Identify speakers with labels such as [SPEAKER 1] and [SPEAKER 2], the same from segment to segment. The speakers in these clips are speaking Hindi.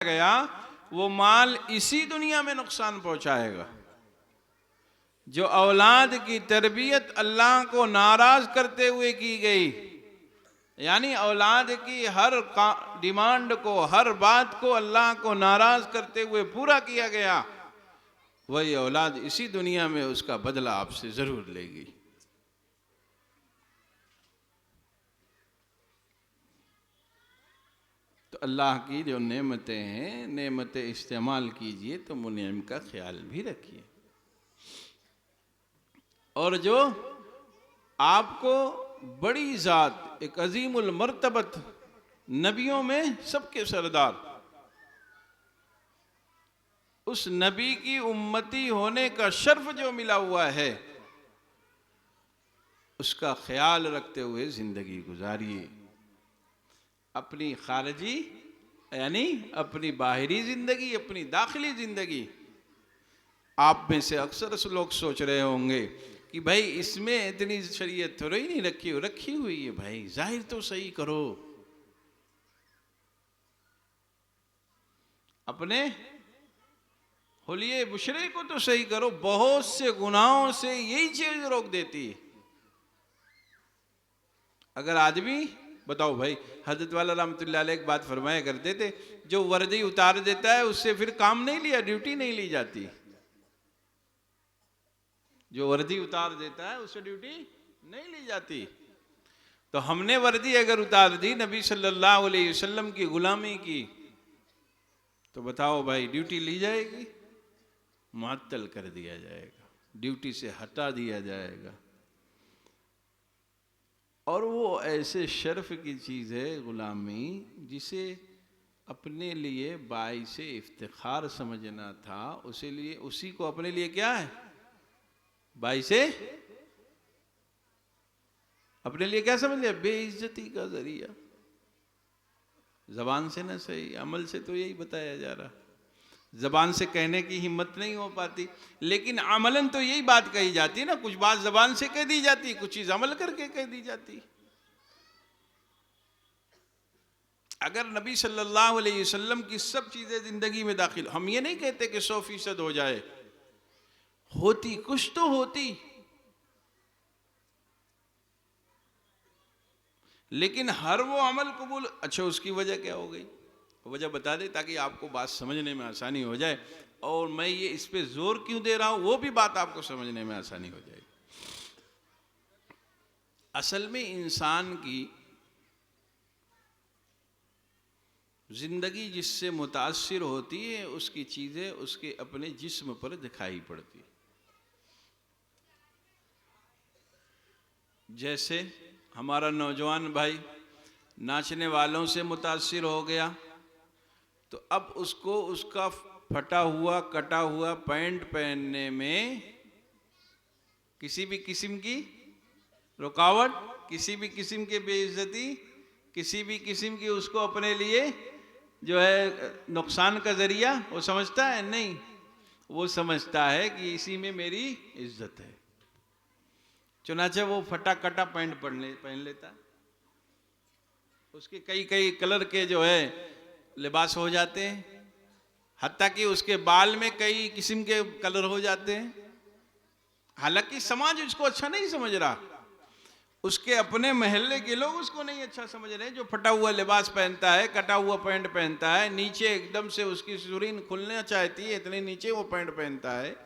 [SPEAKER 1] गया वो माल इसी दुनिया में नुकसान पहुंचाएगा। जो औलाद की तरबियत अल्लाह को नाराज करते हुए की गई, यानी औलाद की हर डिमांड को, हर बात को अल्लाह को नाराज करते हुए पूरा किया गया, वही औलाद इसी दुनिया में उसका बदला आपसे जरूर लेगी। तो अल्लाह की जो नेमतें हैं, नेमतें इस्तेमाल कीजिए तो मुनीम का ख्याल भी रखिए। और जो आपको बड़ी ज़ात, एक अजीमुल मर्तबत, नबियों में सबके सरदार, उस नबी की उम्मती होने का शर्फ जो मिला हुआ है, उसका ख्याल रखते हुए जिंदगी गुजारिए। अपनी खारजी यानी अपनी बाहरी जिंदगी, अपनी दाखिली जिंदगी। आप में से अक्सर लोग सोच रहे होंगे कि भाई इसमें इतनी शरीयत थोड़ी नहीं रखी हुई है, भाई जाहिर तो सही करो, अपने हुलिये बुशरे को तो सही करो। बहुत से गुनाहों से यही चीज रोक देती है। अगर आदमी, बताओ भाई, हजरत वाला रहमतुल्लाह अलैह एक बात फरमाया करते थे, जो वर्दी उतार देता है उससे फिर काम नहीं लिया, ड्यूटी नहीं ली जाती। जो वर्दी उतार देता है उससे ड्यूटी नहीं ली जाती। तो हमने वर्दी अगर उतार दी नबी सल्लल्लाहु अलैहि वसल्लम की गुलामी की, तो बताओ भाई ड्यूटी ली जाएगी? मुअत्तल कर दिया जाएगा, ड्यूटी से हटा दिया जाएगा। और वो ऐसे शर्फ की चीज़ है गुलामी, जिसे अपने लिए बाइसे इफ्तिखार समझना था, उसी को अपने लिए क्या है, बाइसे अपने लिए क्या समझ लिया, बेइज्जती का जरिया। जबान से ना सही, अमल से तो यही बताया जा रहा। जबान से कहने की हिम्मत नहीं हो पाती, लेकिन अमलन तो यही बात कही जाती है ना। कुछ बात जबान से कह दी जाती, कुछ चीज अमल करके कह दी जाती। अगर नबी सल्लल्लाहु अलैहि वसल्लम की सब चीजें जिंदगी में दाखिल, हम ये नहीं कहते कि 100% हो जाए, होती कुछ तो होती, लेकिन हर वो अमल कबूल। अच्छा, उसकी वजह क्या हो गई, वजह बता दे ताकि आपको बात समझने में आसानी हो जाए। और मैं ये इस पे जोर क्यों दे रहा हूं, वो भी बात आपको समझने में आसानी हो जाएगी। असल में इंसान की जिंदगी जिससे मुतासिर होती है, उसकी चीजें उसके अपने जिस्म पर दिखाई पड़ती। जैसे हमारा नौजवान भाई नाचने वालों से मुतासिर हो गया, तो अब उसको उसका फटा हुआ कटा हुआ पैंट पहनने में किसी भी किस्म की रुकावट, किसी भी किस्म की बेइज्जती, किसी भी किस्म की उसको अपने लिए जो है नुकसान का जरिया वो समझता है? नहीं, वो समझता है कि इसी में मेरी इज्जत है। चुनाचे वो फटा कटा पैंट पहन लेता, उसके कई कई कलर के जो है लिबास हो जाते हैं, हत्ता कि उसके बाल में कई किस्म के कलर हो जाते हैं। हालांकि समाज उसको अच्छा नहीं समझ रहा, उसके अपने मोहल्ले के लोग उसको नहीं अच्छा समझ रहे। जो फटा हुआ लिबास पहनता है, कटा हुआ पैंट पहनता है, नीचे एकदम से उसकी सुरीन खुलना चाहती है, इतने नीचे वो पैंट पहनता है,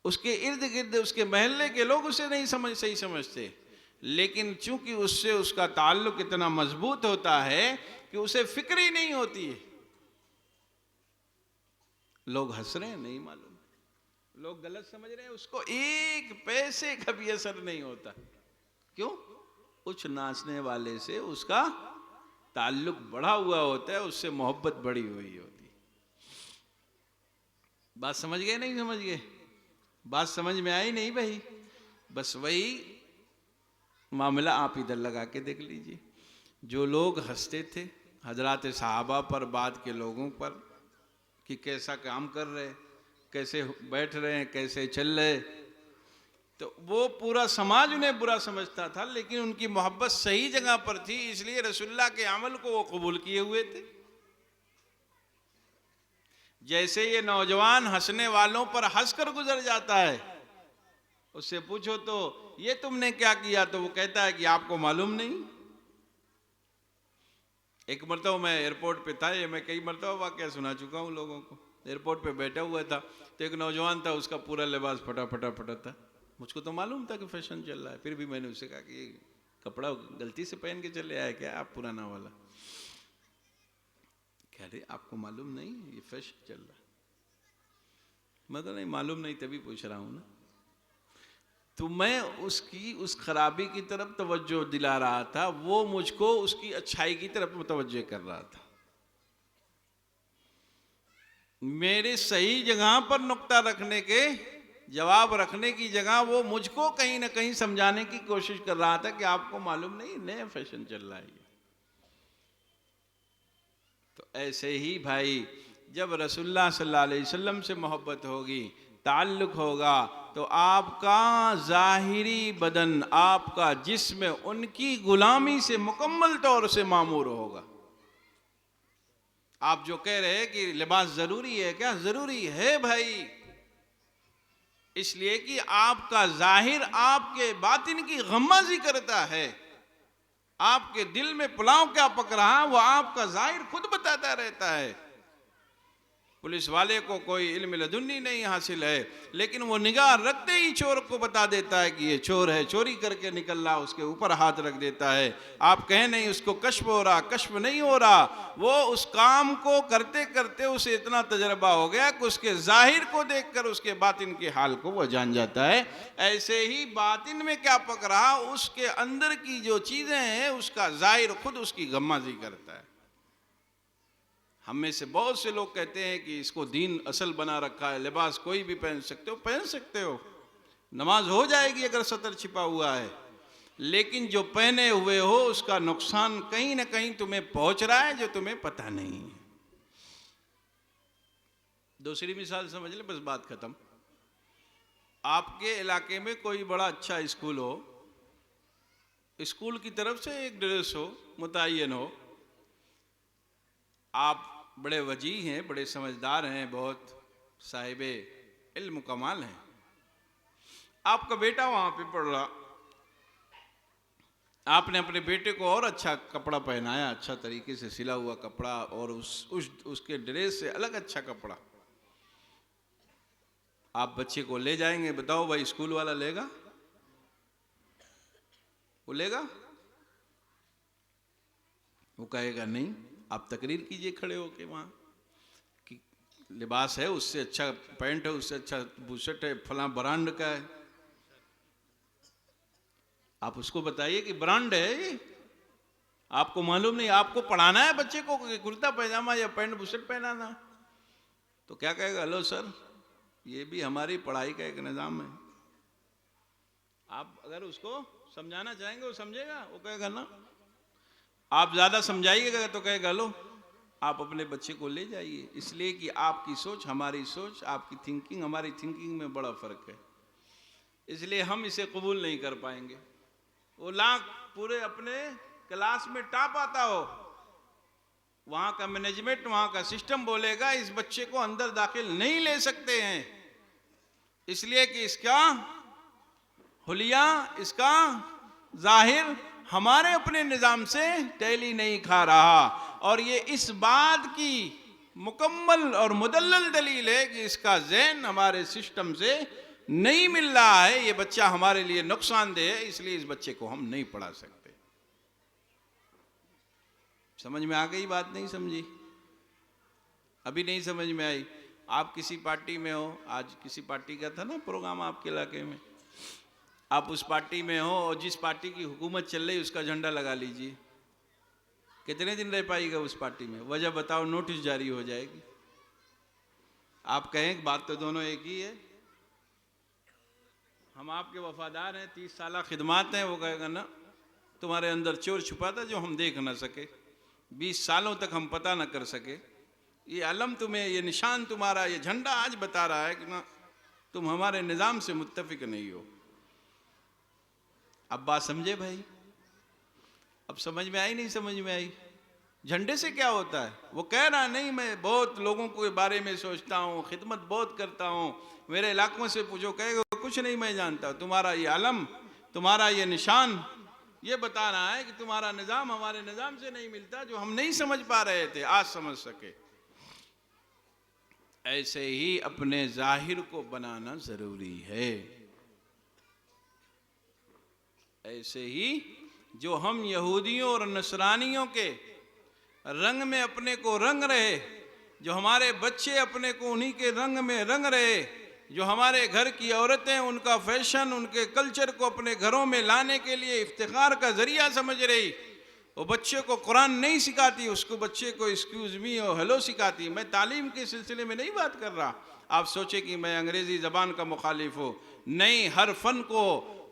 [SPEAKER 1] उसके इर्द गिर्द उसके मोहल्ले के लोग उसे नहीं सही समझते। लेकिन चूंकि उससे उसका ताल्लुक इतना मजबूत होता है कि उसे फिक्र ही नहीं होती है। लोग हंस रहे हैं, नहीं मालूम, लोग गलत समझ रहे हैं, उसको एक पैसे का भी असर नहीं होता। क्यों? कुछ नाचने वाले से उसका ताल्लुक बढ़ा हुआ होता है, उससे मोहब्बत बढ़ी हुई होती। बात समझ गए? नहीं समझ गए? बात समझ में आई नहीं भाई? बस वही मामला आप इधर लगा के देख लीजिए। जो लोग हंसते थे हजरात सहाबा पर, बाद के लोगों पर, कि कैसा काम कर रहे, कैसे बैठ रहे हैं, कैसे चल रहे, तो वो पूरा समाज उन्हें बुरा समझता था। लेकिन उनकी मोहब्बत सही जगह पर थी, इसलिए रसूलुल्लाह के अमल को वो कबूल किए हुए थे। जैसे ये नौजवान हंसने वालों पर हंसकर गुजर जाता है, उससे पूछो तो ये तुमने क्या किया, तो वो कहता है कि आपको मालूम नहीं। एक मरतबा मैं एयरपोर्ट पे था, ये मैं कई मरतबा वाकया सुना चुका हूँ लोगों को। एयरपोर्ट पे बैठा हुआ था तो एक नौजवान था, उसका पूरा लिबास फटा फटा फटा था। मुझको तो मालूम था कि फैशन चल रहा है, फिर भी मैंने उससे कहा कि ये कपड़ा गलती से पहन के चले आए क्या आप, पुराना वाला? कह रहे आपको मालूम नहीं ये फैशन चल रहा है। मैं तो नहीं मालूम नहीं, तभी पूछ रहा हूं ना। तो मैं उसकी उस खराबी की तरफ तवज्जो दिला रहा था, वो मुझको उसकी अच्छाई की तरफ मुतवज्जो कर रहा था। मेरे सही जगह पर नुक्ता रखने के, जवाब रखने की जगह वो मुझको कहीं ना कहीं समझाने की कोशिश कर रहा था कि आपको मालूम नहीं नया फैशन चल रहा है। तो ऐसे ही भाई, जब रसूलुल्लाह सल्लल्लाहु अलैहि वसल्लम से मोहब्बत होगी, ताल्लुक होगा, तो आपका ज़ाहिरी बदन, आपका जिस्म उनकी गुलामी से मुकम्मल तौर से मामूर होगा। आप जो कह रहे हैं कि लिबास जरूरी है, क्या जरूरी है भाई? इसलिए कि आपका जाहिर आपके बातिन की गम्माजी करता है। आपके दिल में पुलाव क्या पक रहा, वो आपका जाहिर खुद बताता रहता है। पुलिस वाले को कोई इल्म लदुन्नी नहीं हासिल है, लेकिन वो निगाह रखते ही चोर को बता देता है कि ये चोर है, चोरी करके निकल रहा, उसके ऊपर हाथ रख देता है। आप कहें नहीं उसको कश्फ हो रहा, कश्फ नहीं हो रहा, वो उस काम को करते करते उसे इतना तजर्बा हो गया कि उसके जाहिर को देखकर उसके बातिन के हाल को वो जान जाता है। ऐसे ही बातिन में क्या पक रहा, उसके अंदर की जो चीजें हैं उसका जाहिर खुद उसकी गम्माजी करता है। हम में से बहुत से लोग कहते हैं कि इसको दीन असल बना रखा है, लिबास कोई भी पहन सकते हो, पहन सकते हो, नमाज हो जाएगी अगर सतर छिपा हुआ है, लेकिन जो पहने हुए हो उसका नुकसान कहीं ना कहीं तुम्हें पहुंच रहा है जो तुम्हें पता नहीं है। दूसरी मिसाल समझ ले, बस बात खत्म। आपके इलाके में कोई बड़ा अच्छा स्कूल हो, स्कूल की तरफ से एक ड्रेस हो, मुतय्यन हो, आप बड़े वजीह हैं, बड़े समझदार हैं, बहुत साहिबे इल्म कमाल हैं, आपका बेटा वहां पे पढ़ रहा, आपने अपने बेटे को और अच्छा कपड़ा पहनाया, अच्छा तरीके से सिला हुआ कपड़ा, और उसके ड्रेस से अलग अच्छा कपड़ा, आप बच्चे को ले जाएंगे, बताओ भाई स्कूल वाला लेगा? वो लेगा? वो कहेगा नहीं। आप तकरीर कीजिए खड़े होके वहां कि लिबास है, उससे अच्छा पैंट है, उससे अच्छा बुशर्ट है, फला ब्रांड का है, आप उसको बताइए कि ब्रांड है ये, आपको मालूम नहीं, आपको पढ़ाना है बच्चे को कुर्ता पैजामा या पैंट बुशर्ट पहनाना, तो क्या कहेगा? हेलो सर, ये भी हमारी पढ़ाई का एक निज़ाम है। आप अगर उसको समझाना चाहेंगे वो समझेगा? वो कहेगा ना। आप ज्यादा समझाइएगा तो कहेगा लो आप अपने बच्चे को ले जाइए, इसलिए कि आपकी सोच हमारी सोच, आपकी थिंकिंग हमारी थिंकिंग में बड़ा फर्क है, इसलिए हम इसे कबूल नहीं कर पाएंगे। वो लाख पूरे अपने क्लास में टॉप आता हो, वहां का मैनेजमेंट, वहां का सिस्टम बोलेगा इस बच्चे को अंदर दाखिल नहीं ले सकते हैं, इसलिए कि इसका हुलिया, इसका जाहिर हमारे अपने निजाम से टैली नहीं खा रहा। और ये इस बात की मुकम्मल और मुदल्लल दलील है कि इसका ज़हन हमारे सिस्टम से नहीं मिल रहा है, ये बच्चा हमारे लिए नुकसानदेह है, इसलिए इस बच्चे को हम नहीं पढ़ा सकते। समझ में आ गई बात? नहीं समझी? अभी नहीं समझ में आई? आप किसी पार्टी में हो, आज किसी पार्टी का था ना प्रोग्राम आपके इलाके में, आप उस पार्टी में हो और जिस पार्टी की हुकूमत चल रही उसका झंडा लगा लीजिए, कितने दिन रह पाएगा उस पार्टी में? वजह बताओ, नोटिस जारी हो जाएगी। आप कहें बात तो दोनों एक ही है, हम आपके वफादार हैं, 30 साल खिदमात हैं, वो कहेगा ना तुम्हारे अंदर चोर छुपा था जो हम देख ना सके, 20 सालों तक हम पता ना कर सके, ये अलम तुम्हें, ये निशान तुम्हारा, ये झंडा आज बता रहा है कि ना तुम हमारे निज़ाम से मुत्तफिक नहीं हो। अब बात समझे भाई? अब समझ में आई? नहीं समझ में आई? झंडे से क्या होता है? वो कह रहा नहीं, मैं बहुत लोगों के बारे में सोचता हूँ, खिदमत बहुत करता हूँ, मेरे इलाकों से पूछो, कहेगा कुछ नहीं मैं जानता। तुम्हारा ये आलम, तुम्हारा ये निशान, ये बता रहा है कि तुम्हारा निज़ाम हमारे निज़ाम से नहीं मिलता, जो हम नहीं समझ पा रहे थे आज समझ सके। ऐसे ही अपने जाहिर को बनाना जरूरी है। ऐसे ही जो हम यहूदियों और नसरानियों के रंग में अपने को रंग रहे, जो हमारे बच्चे अपने को उन्हीं के रंग में रंग रहे, जो हमारे घर की औरतें उनका फैशन, उनके कल्चर को अपने घरों में लाने के लिए इफ्तिखार का जरिया समझ रही, वो बच्चे को कुरान नहीं सिखाती, उसको बच्चे को एक्सक्यूज मी और हेलो सिखाती। मैं तालीम के सिलसिले में नहीं बात कर रहा, आप सोचे कि मैं अंग्रेजी ज़बान का मुखालिफ हूँ, नहीं। हर फ़न को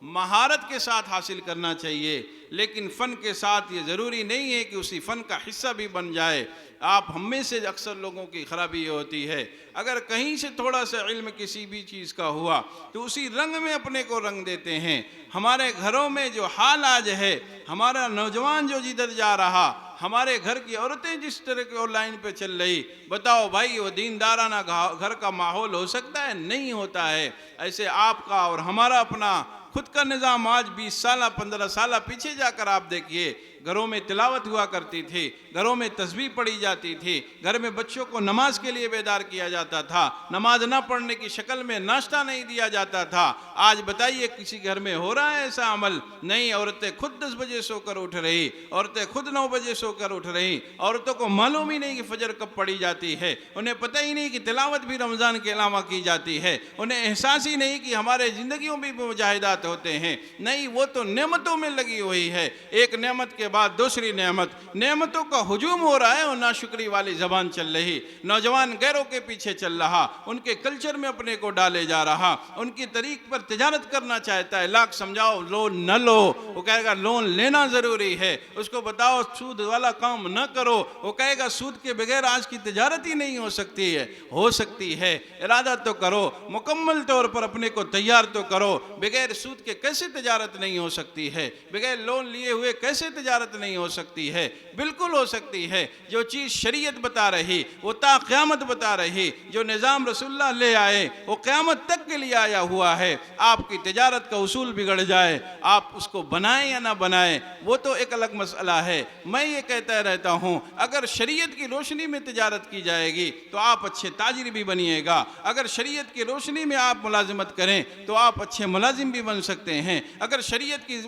[SPEAKER 1] महारत के साथ हासिल करना चाहिए, लेकिन फ़न के साथ ये ज़रूरी नहीं है कि उसी फ़न का हिस्सा भी बन जाए। आप हम में से अक्सर लोगों की ख़राबी होती है, अगर कहीं से थोड़ा सा इल्म किसी भी चीज़ का हुआ तो उसी रंग में अपने को रंग देते हैं। हमारे घरों में जो हाल आज है, हमारा नौजवान जो जिधर जा रहा, हमारे घर की औरतें जिस तरह की लाइन पे चल रही, बताओ भाई वो दीनदाराना घर का माहौल हो सकता है? नहीं होता है। ऐसे आपका और हमारा अपना खुद का निज़ाम आज 20 साल 15 साल पीछे जाकर आप देखिए, घरों में तिलावत हुआ करती थी, घरों में तस्बीह पढ़ी जाती थी, घर में बच्चों को नमाज के लिए बेदार किया जाता था, नमाज ना पढ़ने की शक्ल में नाश्ता नहीं दिया जाता था। आज बताइए किसी घर में हो रहा है ऐसा अमल? नहीं। औरतें खुद 10 बजे सोकर उठ रही, औरतें खुद 9 बजे सोकर उठ रही, औरतों को मालूम ही नहीं कि फजर कब पढ़ी जाती है, उन्हें पता ही नहीं कि तिलावत भी रमज़ान के अलावा की जाती है, उन्हें एहसास ही नहीं कि हमारे ज़िंदगियों में भी मुजाहिदात होते हैं। नहीं, वो तो नेमतों में लगी हुई है, एक नेमत के बाद दूसरी नेमत, नेमतों का हुजूम हो रहा है और नाशुक्री वाली जबान चल रही। नौजवान गैरों के पीछे चल रहा, उनके कल्चर में अपने को डाले जा रहा, उनकी तरीक पर तिजारत करना चाहता है। लाख समझाओ लोन न लो, वो कहेगा लोन लेना ज़रूरी है। उसको बताओ सूद वाला काम न करो, वो कहेगा सूद के बगैर आज की तिजारत ही नहीं हो सकती है। हो सकती है, इरादा तो करो, मुकम्मल तौर पर अपने को तैयार तो करो। बगैर सूद के कैसे तिजारत नहीं हो सकती है? बगैर लोन लिए हुए कैसे तिजारत नहीं हो सकती है? बिल्कुल हो सकती है। जो चीज़ शरीयत बता रही वो ता क़यामत बता रही, जो निज़ाम रसूलुल्लाह ले आए वो क़यामत तक के लिए आया हुआ है। आपकी तिजारत का उसूल बिगड़ जाए, आप उसको बनाएं या ना बनाएं वो तो एक अलग मसला है। मैं ये कहता रहता हूँ, अगर शरीयत की रोशनी में तिजारत की जाएगी तो आप अच्छे ताजिर भी बनिएगा, अगर शरीयत की रोशनी में आप मुलाजिमत करें तो आप अच्छे मुलाजिम भी बन सकते हैं। अगर शरीयत की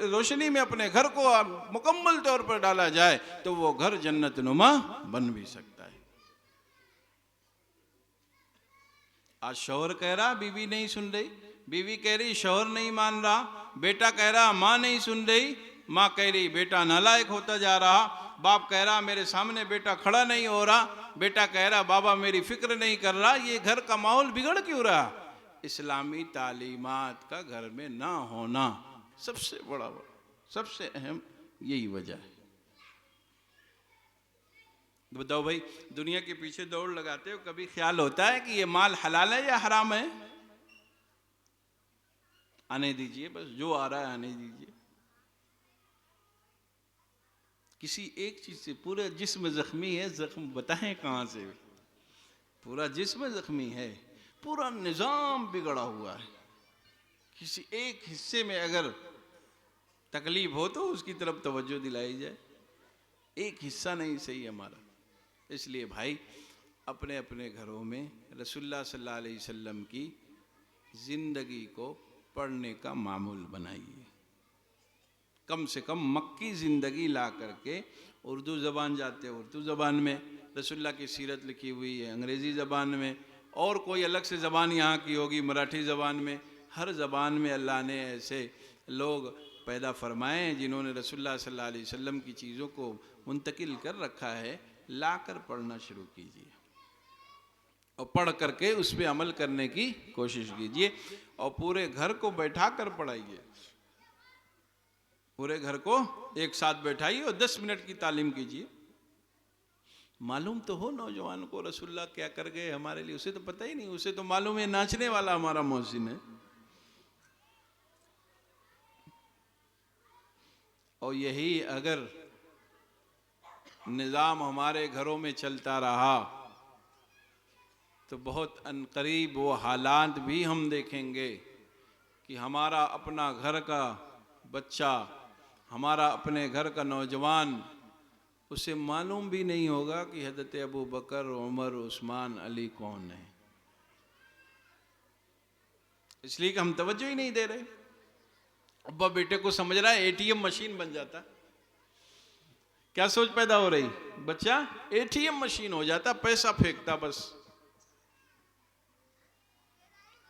[SPEAKER 1] रोशनी में अपने घर को मुकम्मल तौर पर डाला जाए तो वो घर जन्नत नुमा बन भी सकता है। आज शौहर कह रहा बीवी नहीं सुन रही, बीवी कह रही शौहर नहीं मान रहा, बेटा कह रहा माँ नहीं सुन रही, माँ कह रही बेटा नालायक होता जा रहा, बाप कह रहा मेरे सामने बेटा खड़ा नहीं हो रहा, बेटा कह रहा बाबा मेरी फिक्र नहीं कर रहा। ये घर का माहौल बिगड़ क्यों रहा? इस्लामी तालीमात का घर में ना होना सबसे बड़ा, सबसे अहम यही वजह है। बताओ भाई, दुनिया के पीछे दौड़ लगाते हो, कभी ख्याल होता है कि ये माल हलाल है या हराम है? आने दीजिए, बस जो आ रहा है आने दीजिए। किसी एक चीज से पूरा जिस्म जख्मी है, जख्म बताएं कहां से? पूरा जिस्म जख्मी है, पूरा निजाम बिगड़ा हुआ है। किसी एक हिस्से में अगर तकलीफ हो तो उसकी तरफ तवज्जो दिलाई जाए, एक हिस्सा नहीं सही हमारा। इसलिए भाई अपने अपने घरों में रसूलुल्लाह सल्लल्लाहु अलैहि वसल्लम की ज़िंदगी को पढ़ने का मामूल बनाइए। कम से कम मक्की ज़िंदगी ला करके, उर्दू ज़बान जाते उर्दू ज़बान में, रसूलुल्लाह की सीरत लिखी हुई है अंग्रेज़ी ज़बान में, और कोई अलग से ज़बान यहाँ की होगी मराठी ज़बान में। हर ज़बान में अल्लाह ने ऐसे लोग पैदा फरमाए जिन्होंने रसूलुल्लाह सल्लल्लाहु अलैहि वसल्लम की चीज़ों को मुंतकिल कर रखा है। लाकर पढ़ना शुरू कीजिए और पढ़ करके उस पर अमल करने की कोशिश कीजिए, और पूरे घर को बैठा कर पढ़ाइए। पूरे घर को एक साथ बैठाइए और 10 मिनट की तालीम कीजिए। मालूम तो हो नौजवान को रसूलुल्लाह क्या कर गए हमारे लिए, उसे तो पता ही नहीं। उसे तो मालूम है नाचने वाला हमारा मौज़िन है। और यही अगर निज़ाम हमारे घरों में चलता रहा तो बहुत अनकरीब वो हालात भी हम देखेंगे कि हमारा अपना घर का बच्चा, हमारा अपने घर का नौजवान, उसे मालूम भी नहीं होगा कि हज़रत अबू बकर, उमर, उस्मान, अली कौन है, इसलिए कि हम तवज्जो ही नहीं दे रहे। अब्बा बेटे को समझ रहा है एटीएम मशीन बन जाता, क्या सोच पैदा हो रही, बच्चा एटीएम मशीन हो जाता, पैसा फेंकता बस।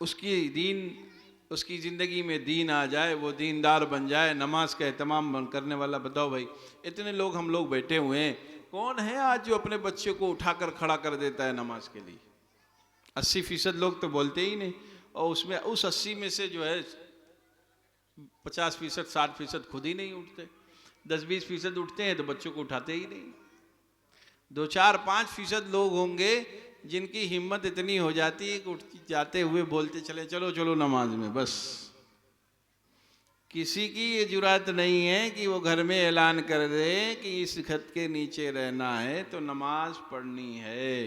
[SPEAKER 1] उसकी जिंदगी में दीन आ जाए, वो दीनदार बन जाए, नमाज का एहतमाम करने वाला। बताओ भाई, इतने लोग हम लोग बैठे हुए हैं, कौन है आज जो अपने बच्चे को उठाकर खड़ा कर देता है नमाज के लिए? 80% लोग तो बोलते ही नहीं, और उसमें उस 80 में से जो है 50%, 60% खुद ही नहीं उठते, 10-20% उठते हैं तो बच्चों को उठाते ही नहीं। 2-4-5% लोग होंगे जिनकी हिम्मत इतनी हो जाती है कि उठ जाते हुए बोलते चले चलो चलो नमाज में। बस किसी की ये जुरात नहीं है कि वो घर में ऐलान कर दे कि इस छत के नीचे रहना है तो नमाज पढ़नी है।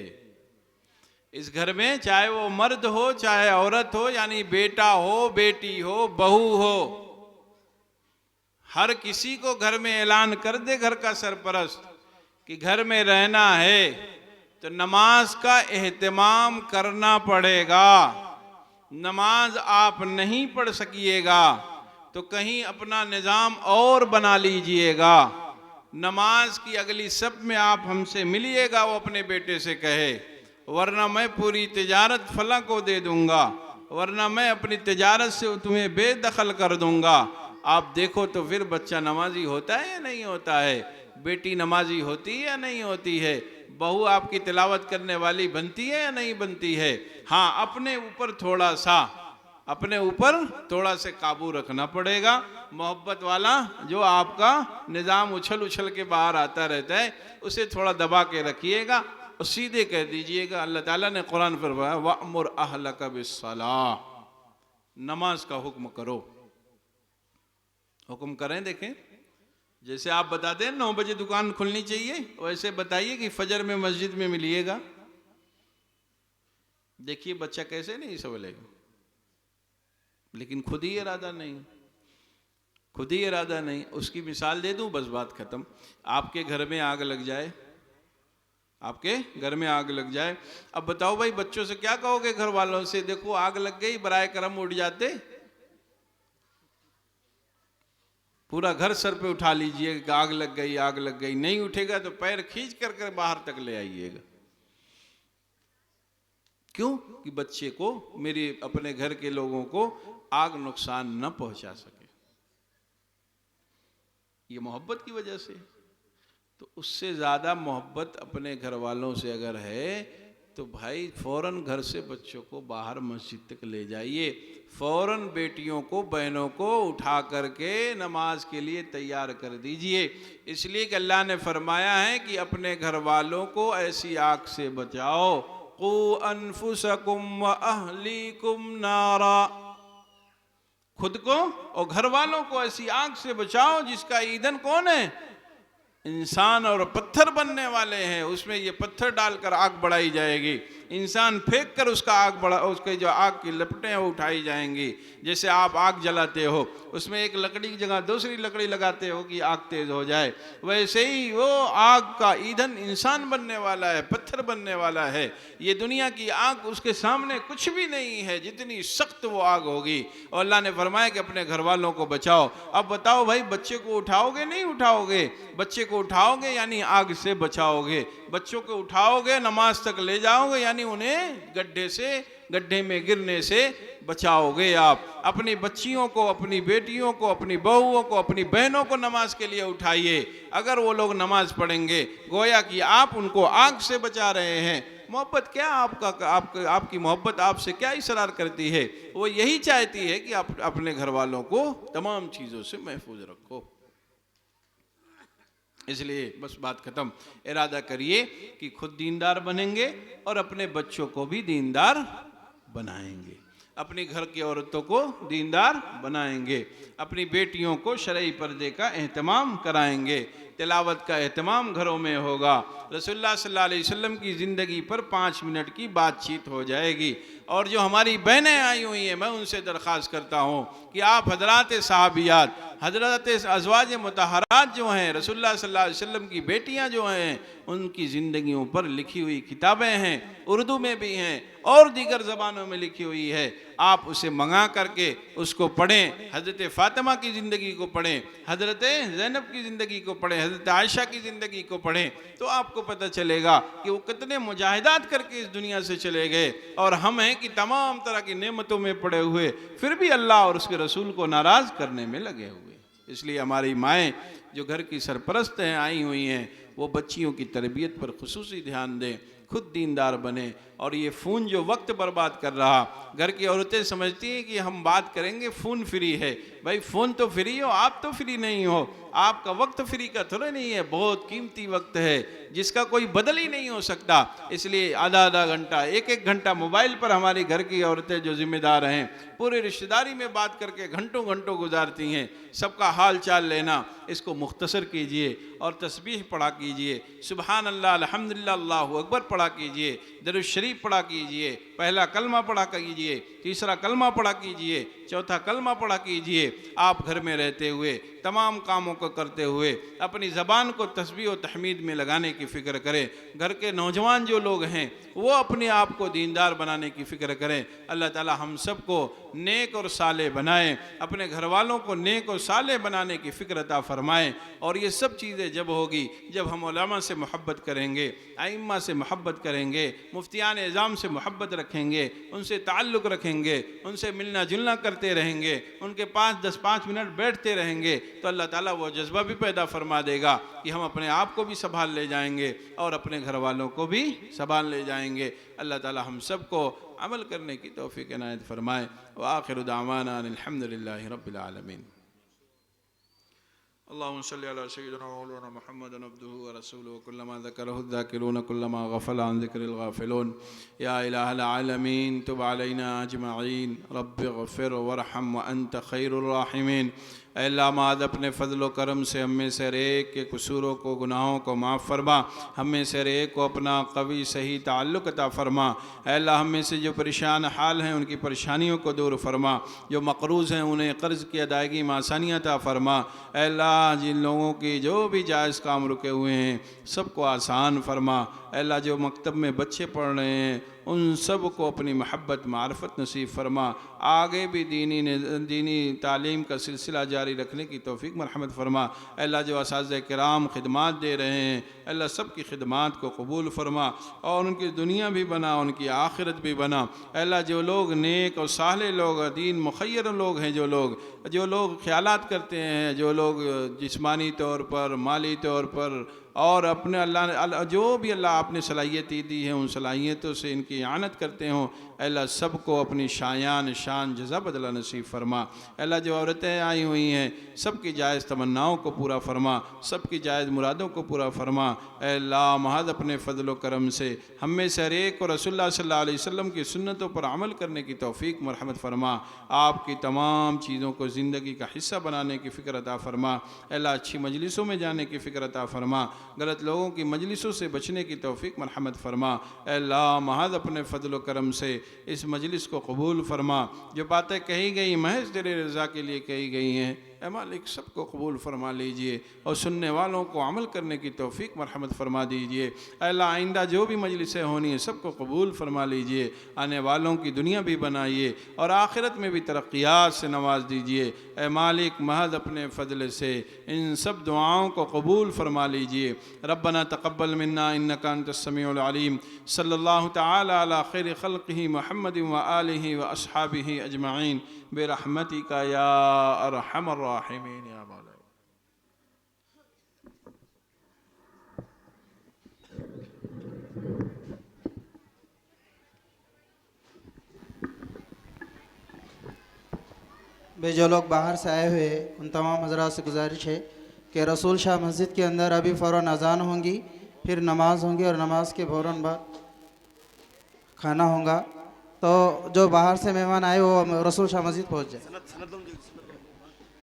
[SPEAKER 1] इस घर में चाहे वो मर्द हो चाहे औरत हो, यानी बेटा हो बेटी हो बहू हो, हर किसी को घर में ऐलान कर दे घर का सरपरस्त कि घर में रहना है तो नमाज का एहतमाम करना पड़ेगा। नमाज आप नहीं पढ़ सकिएगा तो कहीं अपना निज़ाम और बना लीजिएगा। नमाज की अगली सब में आप हमसे मिलिएगा, वो अपने बेटे से कहे, वरना मैं पूरी तिजारत फला को दे दूंगा, वरना मैं अपनी तिजारत से तुम्हें बेदखल कर दूंगा। आप देखो तो फिर बच्चा नमाजी होता है या नहीं होता है, बेटी नमाजी होती है या नहीं होती है, बहू आपकी तिलावत करने वाली बनती है या नहीं बनती है। हाँ, अपने ऊपर थोड़ा सा काबू रखना पड़ेगा। मोहब्बत वाला जो आपका निज़ाम उछल उछल के बाहर आता रहता है, उसे थोड़ा दबा के रखिएगा और सीधे कह दीजिएगा। अल्लाह ताला ने कुरान पर फरमाया वअमुर अहलका बिस्सलाह, नमाज का हुक्म करो। हुक्म करें, देखें, जैसे आप बताते हैं 9 बजे दुकान खुलनी चाहिए, वैसे बताइए कि फजर में मस्जिद में मिलिएगा। देखिए बच्चा कैसे नहीं संभलेगा, लेकिन खुद ही इरादा नहीं। उसकी मिसाल दे दूं, बस बात खत्म। आपके घर में आग लग जाए, अब बताओ भाई बच्चों से क्या कहोगे, घर वालों से? देखो आग लग गई, बराए करम उठ जाते, पूरा घर सर पे उठा लीजिए कि आग लग गई। नहीं उठेगा तो पैर खींच कर बाहर तक ले आइएगा। क्यों? कि बच्चे को, मेरे अपने घर के लोगों को आग नुकसान न पहुंचा सके, ये मोहब्बत की वजह से। तो उससे ज्यादा मोहब्बत अपने घर वालों से अगर है तो भाई फौरन घर से बच्चों को बाहर मस्जिद तक ले जाइए, फौरन बेटियों को, बहनों को उठा करके नमाज के लिए तैयार कर दीजिए। इसलिए कि अल्लाह ने फरमाया है कि अपने घर वालों को ऐसी आग से बचाओ, कू अनफुसकुम व अहलीकुम नारा, खुद को और घर वालों को ऐसी आग से बचाओ जिसका ईंधन कौन है? इंसान और पत्थर बनने वाले हैं। उसमें ये पत्थर डालकर आग बढ़ाई जाएगी, इंसान फेंक कर उसके जो आग की लपटें हैं वो उठाई जाएंगी। जैसे आप आग जलाते हो, उसमें एक लकड़ी की जगह दूसरी लकड़ी लगाते हो कि आग तेज हो जाए, वैसे ही वो आग का ईंधन इंसान बनने वाला है, पत्थर बनने वाला है। ये दुनिया की आग उसके सामने कुछ भी नहीं है, जितनी सख्त वो आग होगी। और अल्लाह ने फरमाया कि अपने घर वालों को बचाओ। अब बताओ भाई, बच्चे को उठाओगे नहीं उठाओगे? बच्चे को उठाओगे यानी आग से बचाओगे, बच्चों को उठाओगे नमाज तक ले जाओगे यानी उन्हें गड्ढे में गिरने से बचाओगे। आप अपनी बच्चियों को, अपनी बेटियों को, अपनी बहुओं को, अपनी बहनों को नमाज के लिए उठाइए। अगर वो लोग नमाज पढ़ेंगे गोया कि आप उनको आग से बचा रहे हैं। मोहब्बत क्या आपकी मोहब्बत आपसे क्या इसरार करती है? वो यही चाहती है कि आप अपने घर वालों को तमाम चीज़ों से महफूज रखो। इसलिए बस बात खत्म। इरादा करिए कि खुद दीनदार बनेंगे और अपने बच्चों को भी दीनदार बनाएंगे। अपनी घर की औरतों को दीनदार बनाएंगे, अपनी बेटियों को शरई पर्दे का एहतमाम कराएंगे, तिलावत का एहतमाम घरों में होगा, रसूलुल्लाह सल्लल्लाहु अलैहि वसल्लम की ज़िंदगी पर 5 मिनट की बातचीत हो जाएगी। और जो हमारी बहनें आई हुई हैं, मैं उनसे दरख्वास्त करता हूँ कि आप हजरात साहबियात, हजरत अज़वाज मुतहरात जो हैं, रसूलुल्लाह सल्लल्लाहु अलैहि वसल्लम की बेटियाँ जो हैं, उनकी ज़िंदगियों पर लिखी हुई किताबें हैं, उर्दू में भी हैं और दीगर ज़बानों में लिखी हुई है, आप उसे मंगा करके उसको पढ़ें। हज़रत फ़ातिमा की ज़िंदगी को पढ़ें, हज़रत ज़ैनब की ज़िंदगी को पढ़ें, हज़रत आयशा की ज़िंदगी को पढ़ें, तो आपको पता चलेगा कि वो कितने मुजाहिदात करके इस दुनिया से चले गए। और हम हैं कि तमाम तरह की नेमतों में पड़े हुए, फिर भी अल्लाह और उसके रसूल को नाराज़ करने में लगे हुए। इसलिए हमारी माएँ जो घर की सरपरस्त हैं, आई हुई हैं, वो बच्चियों की तरबियत पर खुसूसी ध्यान दें, खुद दीनदार बने। और ये फ़ोन जो वक्त बर्बाद कर रहा, घर की औरतें समझती हैं कि हम बात करेंगे फ़ोन फ्री है। भाई फ़ोन तो फ्री हो, आप तो फ्री नहीं हो, आपका वक्त फ्री का थोड़ा नहीं है, बहुत कीमती वक्त है जिसका कोई बदल ही नहीं हो सकता। इसलिए आधा आधा घंटा, एक एक घंटा मोबाइल पर हमारी घर की औरतें जो जिम्मेदार हैं, पूरे रिश्तेदारी में बात करके घंटों घंटों गुजारती हैं। सबका हाल चाल लेना, इसको मुख्तसर कीजिए और तस्बीह पढ़ा कीजिए, सुबहान अल्लाह, अल्हम्दुलिल्लाह, अल्लाहु अकबर पढ़ा कीजिए, दरूद शरीफ पढ़ा कीजिए, पहला कलमा पढ़ा कीजिए, तीसरा कलमा पढ़ा कीजिए, चौथा कलमा पढ़ा कीजिए। आप घर में रहते हुए तमाम कामों को करते हुए अपनी ज़बान को तस्बीह और तहमीद में लगाने की फ़िक्र करें। घर के नौजवान जो लोग हैं, वो अपने आप को दीनदार बनाने की फ़िक्र करें। अल्लाह ताला हम सब को नेक और साले बनाएं, अपने घर वालों को नेक और साले बनाने की फ़िक्र अता फ़रमाएँ। और ये सब चीज़ें जब होगी, जब हम उलमा से मोहब्बत करेंगे, आइम्मा से मोहब्बत करेंगे, मुफ्तियान एज़ाम से मोहब्बत रखेंगे, उनसे ताल्लुक़ रखेंगे, उनसे मिलना जुलना करते रहेंगे, उनके पास 10-5 मिनट बैठते रहेंगे, तो अल्लाह ताला वो जज्बा भी पैदा फरमा देगा कि हम अपने आप को भी संभाल ले जाएंगे और अपने घर वालों को भी संभाल ले जाएंगे। अल्लाह ताला हम सब को अमल करने की तौफीक इनायत फरमाए। व आखिरु दावाना अल्हम्दुलिल्लाहि रब्बिल आलमीन। अल्लाहुम्मा सल्लि अला सय्यिदिना व मौलाना मुहम्मदिन अब्दुहु व रसूलुहु कुल्लमा ज़करहु ज़ाकिरून कुल्लमा गफ़ला अन ज़िक्रिल गाफ़िलून। या इलाहल आलमीन तुब अलैना अजमईन रब्बिग़फ़िर वरहम व अंत खैरुर राहिमीन। अल्लाह माद अपने फ़ज़ल व करम से हम में से हर एक के कसूरों को, गुनाहों को माफ़ फरमा। हम में से हर एक को अपना कवी सही ताल्लुक़ अता फ़रमा। अल्लाह हम में से जो परेशान हाल हैं, उनकी परेशानियों को दूर फरमा। जो मक़रूज़ हैं, उन्हें क़र्ज़ की अदायगी में आसानियाँ अता फ़रमा। अल्लाह जिन लोगों की जो भी जायज़ काम रुके हुए हैं, सबको आसान फरमा। अल्लाह जो मकतब में बच्चे पढ़ रहे हैं, उन सब को अपनी महब्बत मारफत नसीब फरमा। आगे भी दीनी तालीम का सिलसिला जारी रखने की तौफीक मरहमत फरमा। अल्लाह जो असातिज़ा किराम खिदमात दे रहे हैं, अल्लाह सब की खिदमात को कबूल फरमा और उनकी दुनिया भी बना, उनकी आखिरत भी बना। अल्लाह जो लोग नेक और साले लोग, दीन मुखय्यर लोग हैं, जो लोग ख्यालात करते हैं, जो लोग जिस्मानी तौर पर, माली तौर पर और अपने अल्लाह जो भी अल्लाह आपने सलाहियतें दी हैं, उन सलाहियतों से इनकी आनत करते हों, अल्लाह सबको अपनी शान जज़ा बदला नसीब फरमा। अल्लाह जो औरतें आई हुई हैं, सब की जायज़ तमन्नाओं को पूरा फरमा, सब की जायज़ मुरादों को पूरा फरमा। अल्लाह महद अपने फ़ज़ल व करम से हम में से हर एक को रसूलुल्लाह सल्लल्लाहु अलैहि वसल्लम की सुन्नतों पर अमल करने की तौफ़ीक मरहमत फरमा। आपकी तमाम चीज़ों को ज़िंदगी का हिस्सा बनाने की फ़िक्र अता फरमा। अल्लाह अच्छी मजलिसों में जाने की फ़िक्र अता फरमा, गलत लोगों की मजलिसों से बचने की तौफीक मरहमत फरमा। अल्लाह महज अपने फ़ज़ल व करम से इस मजलिस को कबूल फरमा। जो बातें कही गई महज तेरे रज़ा के लिए कही गई हैं, ऐ मालिक सबको कबूल फरमा लीजिए और सुनने वालों को अमल करने की तौफीक मरहमत फरमा दीजिए। अल्लाह आइंदा जो भी मजलिसें होनी है, सबको कबूल फरमा लीजिए। आने वालों की दुनिया भी बनाइए और आखिरत में भी तरक्यात से नवाज दीजिए। ऐ मालिक महज अपने फ़ज़ल से इन सब दुआओं को कबूल फरमा लीजिए। रब्बना तक़ब्बल मिन्ना इन्नका अंतस समीउल अलीम। सल्लल्लाहु तआला अला खैरि खल्क़िही मुहम्मदिन व आलिही व अस्हाबिही अजमईन बिरहमतिका या अरहमर राहिमीन या मौला।
[SPEAKER 2] वे जो लोग बाहर से आए हुए उन तमाम हज़रात से गुजारिश है कि रसूल शाह मस्जिद के अंदर अभी फ़ौरन अज़ान होंगी, फिर नमाज़ होंगी और नमाज के फ़ौरन बाद खाना होगा। तो जो बाहर से मेहमान आए वो रसूल शाह मस्जिद पहुंच जाए।